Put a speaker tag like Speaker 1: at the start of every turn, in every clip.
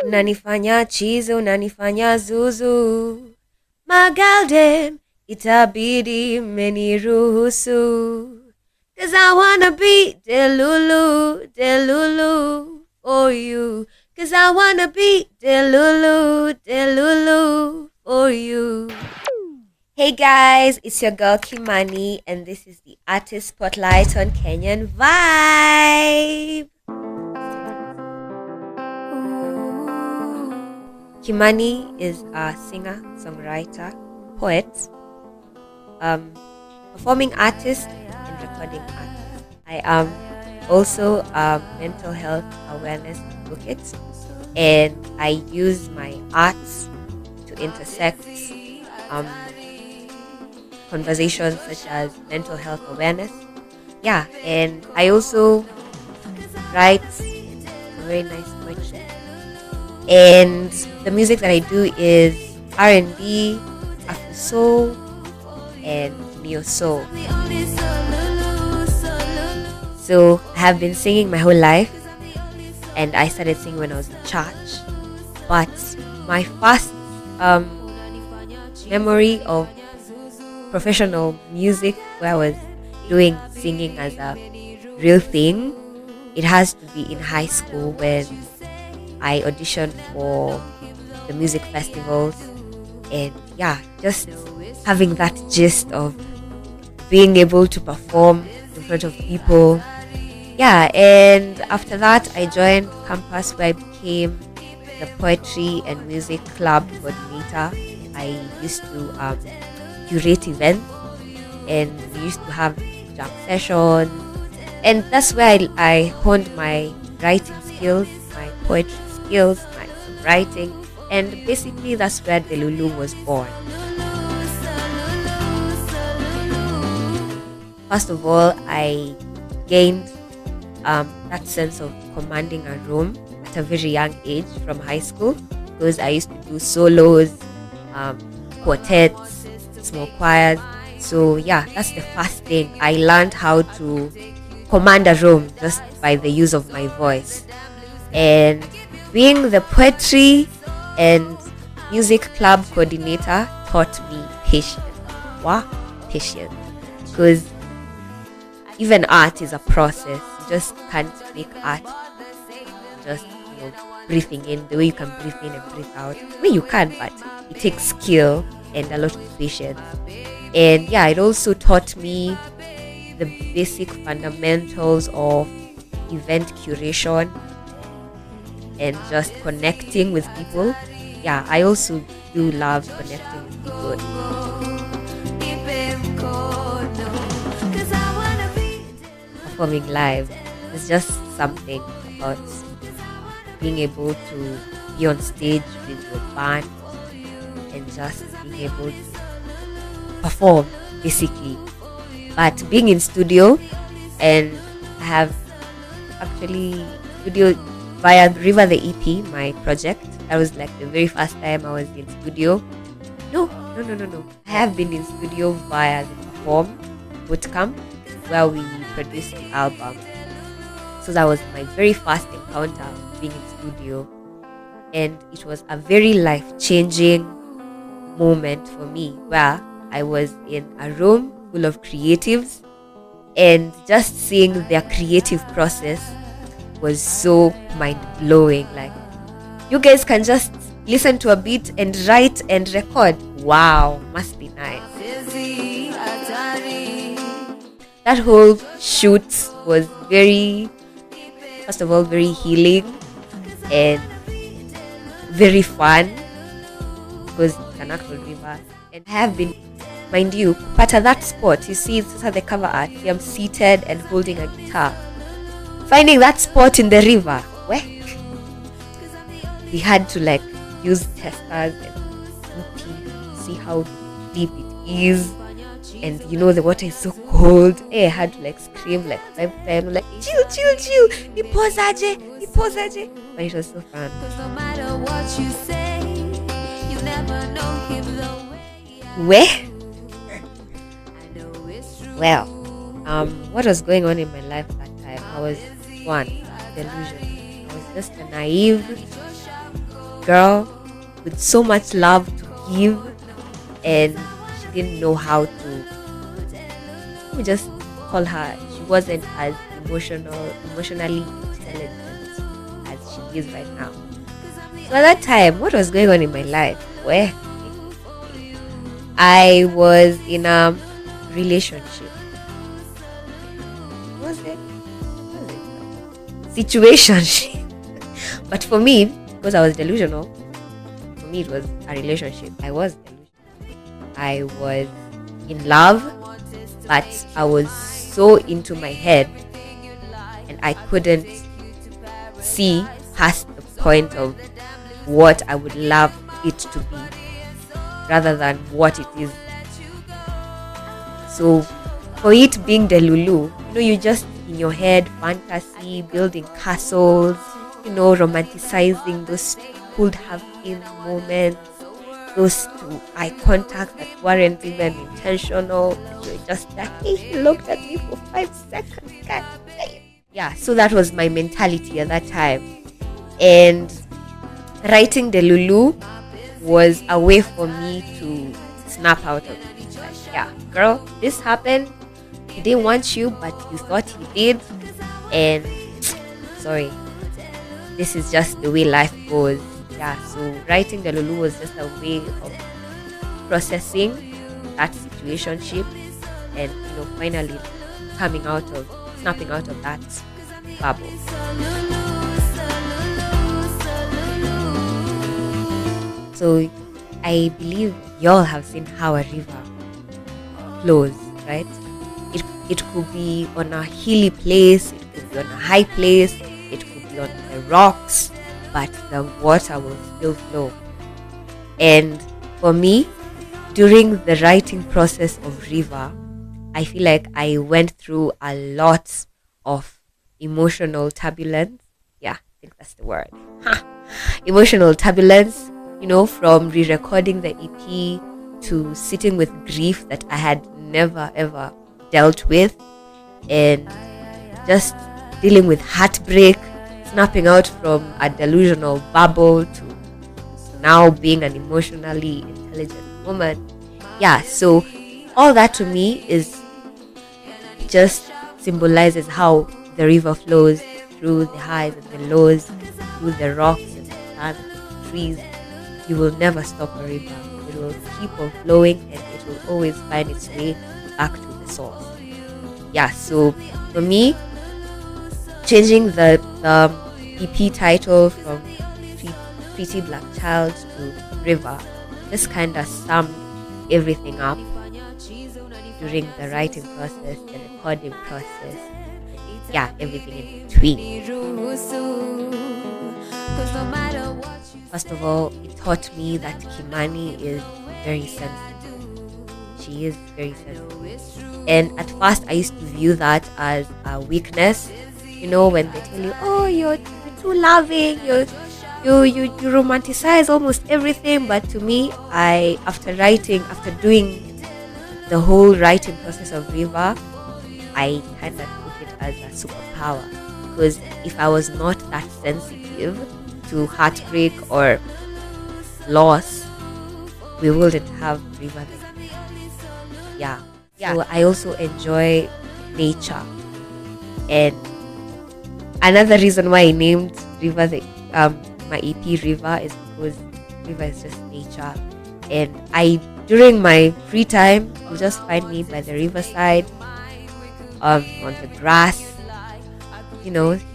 Speaker 1: Unanifanya chizo, unanifanya zuzu. Magaldem, itabidi meniruhusu. Cause I wanna be Delulu, Delulu for you. Cause I wanna be Delulu, Delulu for you. Hey guys, it's your girl Kimoney, and this is the Artist Spotlight on Kenyan Vibe. Kimoney is a singer, songwriter, poet, performing artist, and recording artist. I am also a mental health awareness advocate, and I use my arts to intersect conversations such as mental health awareness. Yeah, and I also write very nice poetry. And the music that I do is R&B, Afro soul, and neo soul. So I have been singing my whole life, and I started singing when I was in church. But my first memory of professional music, where I was doing singing as a real thing, it has to be in high school when I auditioned for the music festivals, and yeah, just having that gist of being able to perform in front of people. Yeah, and after that I joined campus, where I became the poetry and music club coordinator. I used to curate events, and we used to have jam sessions, and that's where I honed my writing skills, my poetry skills, my writing, and basically that's where the Lulu was born. First of all, I gained that sense of commanding a room at a very young age from high school, because I used to do solos, quartets, small choirs. So yeah, that's the first thing. I learned how to command a room just by the use of my voice. And being the poetry and music club coordinator taught me patience. Wow, patience. Because even art is a process. You just can't make art just breathing in the way you can breathe in and breathe out. Well, you can, but it takes skill and a lot of patience. And yeah, it also taught me the basic fundamentals of event curation and just connecting with people. Yeah, I also do love connecting with people. Performing live is just something about being able to be on stage with your band and just being able to perform, basically. But being in studio, and I have actually studio via River the EP, my project. That was like the very first time I was in studio. No. I have been in studio via the Perform bootcamp, where we produced the album. So that was my very first encounter being in studio, and it was a very life-changing moment for me, where I was in a room full of creatives, and just seeing their creative process was so mind-blowing. Like, you guys can just listen to a beat and write and record. Wow, must be nice. That whole shoot was first of all, very healing and very fun, because it's an actual river. And I have been, mind you, but at that spot, you see, this is the cover art. I'm seated and holding a guitar. Finding that spot in the river, where we had to use testers and see how deep it is. And the water is so cold. I had to scream 5 times, chill, nipozaje. But it was so fun. Where? Well, what was going on in my life that time? I was delusional. I was just a naive girl with so much love to give, and she didn't know how to, let me just call her, she wasn't as emotionally intelligent as she is right now. So at that time, what was going on in my life? Where I was in a relationship. Was it? Situationship. But for me, because I was delusional, for me it was a relationship. I was delusional. I was in love, but I was so into my head, and I couldn't see past the point of what I would love it to be rather than what it is. So for it being the Lulu, you just in your head, fantasy, building castles, romanticizing those could have been moments, those two eye contact that weren't even intentional. You're just like, hey, he looked at me for 5 seconds. Yeah, so that was my mentality at that time. And writing the Lulu was a way for me to snap out of it. Like, yeah, girl, this happened. He didn't want you, but you thought he did. And sorry, this is just the way life goes. Yeah, so writing the Lulu was just a way of processing that situationship and finally snapping out of that bubble. So I believe y'all have seen how a river flows, right? It could be on a hilly place, it could be on a high place, it could be on the rocks, but the water will still flow. And for me, during the writing process of River, I feel like I went through a lot of emotional turbulence. Yeah, I think that's the word. Emotional turbulence, from re-recording the EP to sitting with grief that I had never ever dealt with, and just dealing with heartbreak, snapping out from a delusional bubble to now being an emotionally intelligent woman. Yeah, so all that to me is just symbolizes how the river flows through the highs and the lows, through the rocks and the sand and the trees. You will never stop a river. It will keep on flowing, and it will always find its way back to the source. Yeah, so for me, changing the EP title from Pretty Black Child to River just kind of summed everything up during the writing process, the recording process, yeah, everything in between. First of all, it taught me that Kimoney is very sensitive. She is very sensitive. And at first, I used to view that as a weakness. When they tell you, oh, you're too loving, you romanticize almost everything. But to me, after doing the whole writing process of River, I kind of took it as a superpower. Because if I was not that sensitive to heartbreak or loss, we wouldn't have River. Yeah. So I also enjoy nature, and another reason why I named River my EP River is because River is just nature, and during my free time you'll just find me by the riverside, on the grass,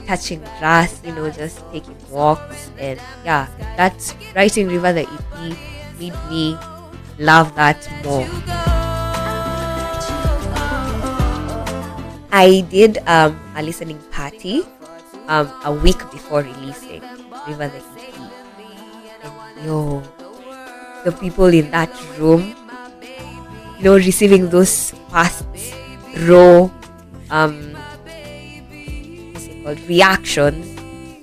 Speaker 1: touching grass, just taking walks. And yeah, that's writing River the EP made me love that more. I did a listening party a week before releasing River the EP, and the people in that room, receiving those fast, raw, reactions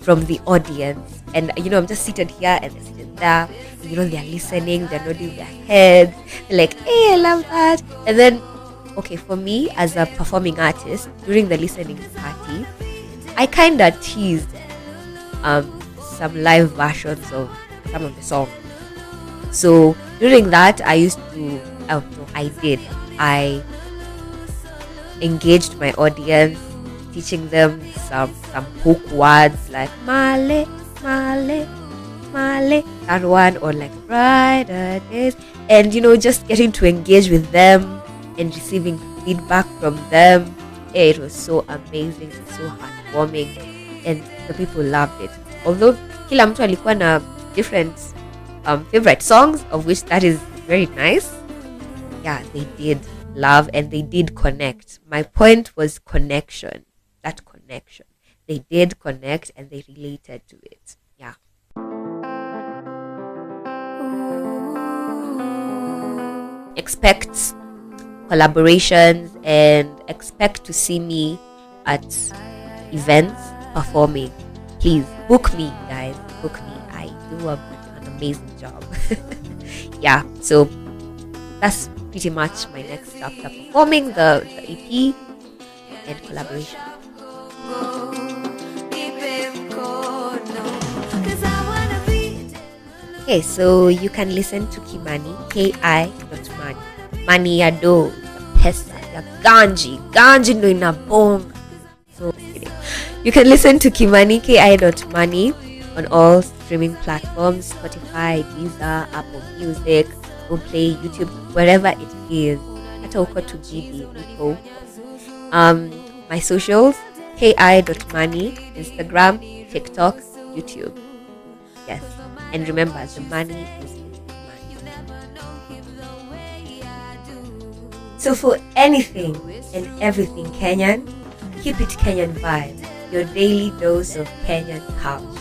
Speaker 1: from the audience. And I'm just seated here and they're sitting there, they're listening, they're nodding their heads, they're like, hey, I love that. And then, okay, for me as a performing artist, during the listening party, I kind of teased some live versions of some of the songs. So during that, I engaged my audience, teaching them some hook words like male, male, male, that one, or like brighter days, and just getting to engage with them and receiving feedback from them. It was so amazing, so heartwarming, and the people loved it. Although kila mtu alikuwa na different favorite songs, of which that is very nice. Yeah, they did love and they did connect. My point was connection. That connection. They did connect and they related to it. Yeah. Expect collaborations and expect to see me at events performing. Please book me, guys. Book me. I do an amazing job. Yeah, so that's pretty much my next chapter: performing the EP and collaboration. Okay, so you can listen to Kimoney, KI.MONEY. Money ya do, pesa ya ganji ndo inabonga. So you can listen to Kimoney, KI.MONEY on all streaming platforms: Spotify, Deezer, Apple Music, Google Play, YouTube, wherever it is. Hata uko to GB, uko. My socials: KI.MONEY, Instagram, TikTok, YouTube. Yes, and remember, the money is with money. So for anything and everything Kenyan, keep it KenyanVibe, your daily dose of Kenyan culture.